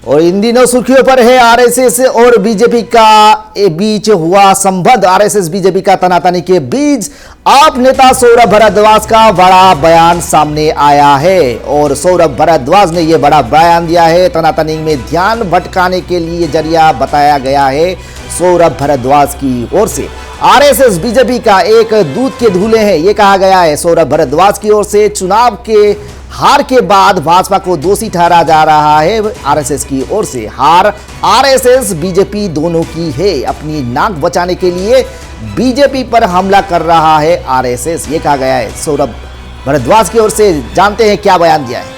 और इन दिनों सुर्खियों पर है आरएसएस और बीजेपी का बीच हुआ संबंध। आरएसएस बीजेपी का तनातनी के बीच आप नेता सौरभ भारद्वाज का बड़ा बयान सामने आया है और सौरभ भारद्वाज ने यह बड़ा बयान दिया है। तनातनी में ध्यान भटकाने के लिए जरिया बताया गया है सौरभ भारद्वाज की ओर से। आरएसएस बीजेपी का एक दूध के धूले हैं, यह कहा गया है सौरभ भारद्वाज की ओर से। चुनाव के हार के बाद भाजपा को दोषी ठहरा जा रहा है आरएसएस की ओर से। हार आरएसएस बीजेपी दोनों की है। अपनी नाक बचाने के लिए बीजेपी पर हमला कर रहा है आरएसएस, ये कहा गया है सौरभ भारद्वाज की ओर से। जानते हैं क्या बयान दिया है।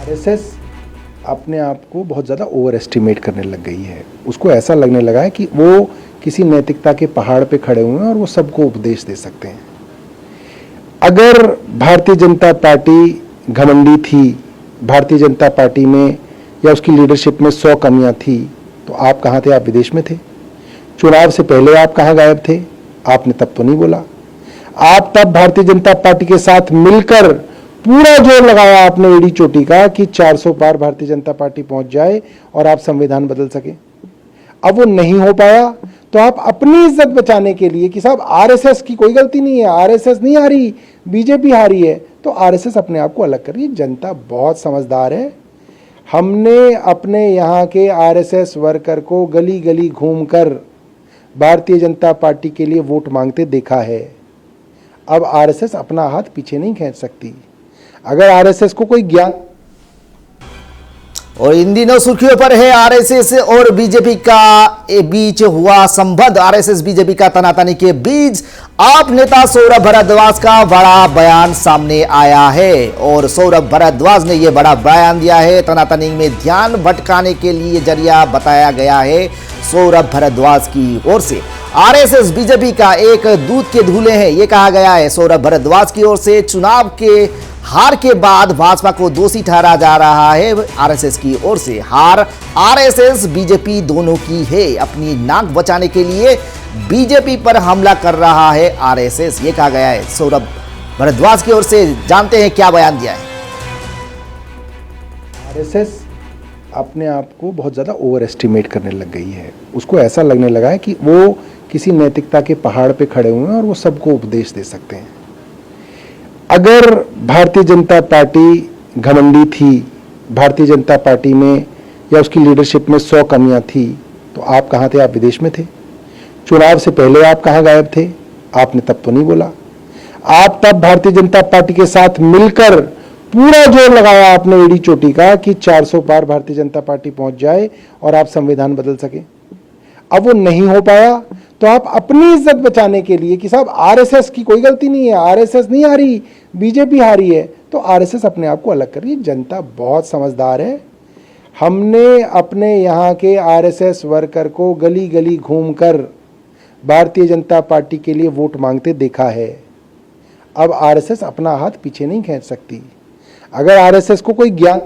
आरएसएस अपने आप को बहुत ज़्यादा ओवर एस्टिमेट करने लग गई है। उसको ऐसा लगने लगा है कि वो किसी नैतिकता के पहाड़ पे खड़े हुए हैं और वो सबको उपदेश दे सकते हैं। अगर भारतीय जनता पार्टी घमंडी थी, भारतीय जनता पार्टी में या उसकी लीडरशिप में 100 कमियां थी, तो आप कहाँ थे? आप विदेश में थे। चुनाव से पहले आप कहाँ गायब थे? आपने तब तो नहीं बोला। आप तब भारतीय जनता पार्टी के साथ मिलकर पूरा जोर लगाया आपने एड़ी चोटी का कि 400 पार भारतीय जनता पार्टी पहुंच जाए और आप संविधान बदल सके। अब वो नहीं हो पाया, तो आप अपनी इज्जत बचाने के लिए कि साहब आरएसएस की कोई गलती नहीं है, आरएसएस नहीं हारी, बीजेपी हारी है, तो आरएसएस अपने आप को अलग करिए। जनता बहुत समझदार है। हमने अपने यहाँ के आरएसएस वर्कर को गली गली घूमकर भारतीय जनता पार्टी के लिए वोट मांगते देखा है। अब आरएसएस अपना हाथ पीछे नहीं खींच सकती। अगर आरएसएस को कोई ज्ञान। और इन दिनों सुर्खियों पर है आरएसएस और बीजेपी का बीच हुआ संबंध। आरएसएस बीजेपी का तनातनी के बीच आप नेता सौरभ भारद्वाज का बड़ा बयान सामने आया है और सौरभ भारद्वाज ने यह बड़ा बयान दिया है। तनातनी में ध्यान भटकाने के लिए जरिया बताया गया है सौरभ भारद्वाज की ओर से। आरएसएस बीजेपी का एक दूध के धूले हैं, यह कहा गया है सौरभ भारद्वाज की ओर से। चुनाव के हार के बाद भाजपा को दोषी ठहरा जा रहा है आरएसएस की ओर से। हार आरएसएस बीजेपी दोनों की है। अपनी नाक बचाने के लिए बीजेपी पर हमला कर रहा है आरएसएस, ये कहा गया है सौरभ भारद्वाज की ओर से। जानते हैं क्या बयान दिया है। आरएसएस अपने आप को बहुत ज़्यादा ओवर एस्टिमेट करने लग गई है। उसको ऐसा लगने लगा है कि वो किसी नैतिकता के पहाड़ पे खड़े हुए हैं और वो सबको उपदेश दे सकते हैं। अगर भारतीय जनता पार्टी घमंडी थी, भारतीय जनता पार्टी में या उसकी लीडरशिप में 100 कमियां थी, तो आप कहाँ थे? आप विदेश में थे। चुनाव से पहले आप कहाँ गायब थे? आपने तब तो नहीं बोला। आप तब भारतीय जनता पार्टी के साथ मिलकर पूरा जोर लगाया आपने एड़ी चोटी का कि 400 पार भारतीय जनता पार्टी पहुंच जाए और आप संविधान बदल सके। अब वो नहीं हो पाया, तो आप अपनी इज्जत बचाने के लिए कि साहब आरएसएस की कोई गलती नहीं है, आरएसएस नहीं हारी, बीजेपी हारी है, तो आरएसएस अपने आप को अलग करिए। जनता बहुत समझदार है। हमने अपने यहाँ के आरएसएस वर्कर को गली गली घूमकर भारतीय जनता पार्टी के लिए वोट मांगते देखा है। अब आरएसएस अपना हाथ पीछे नहीं खींच सकती। अगर आरएसएस को कोई ज्ञान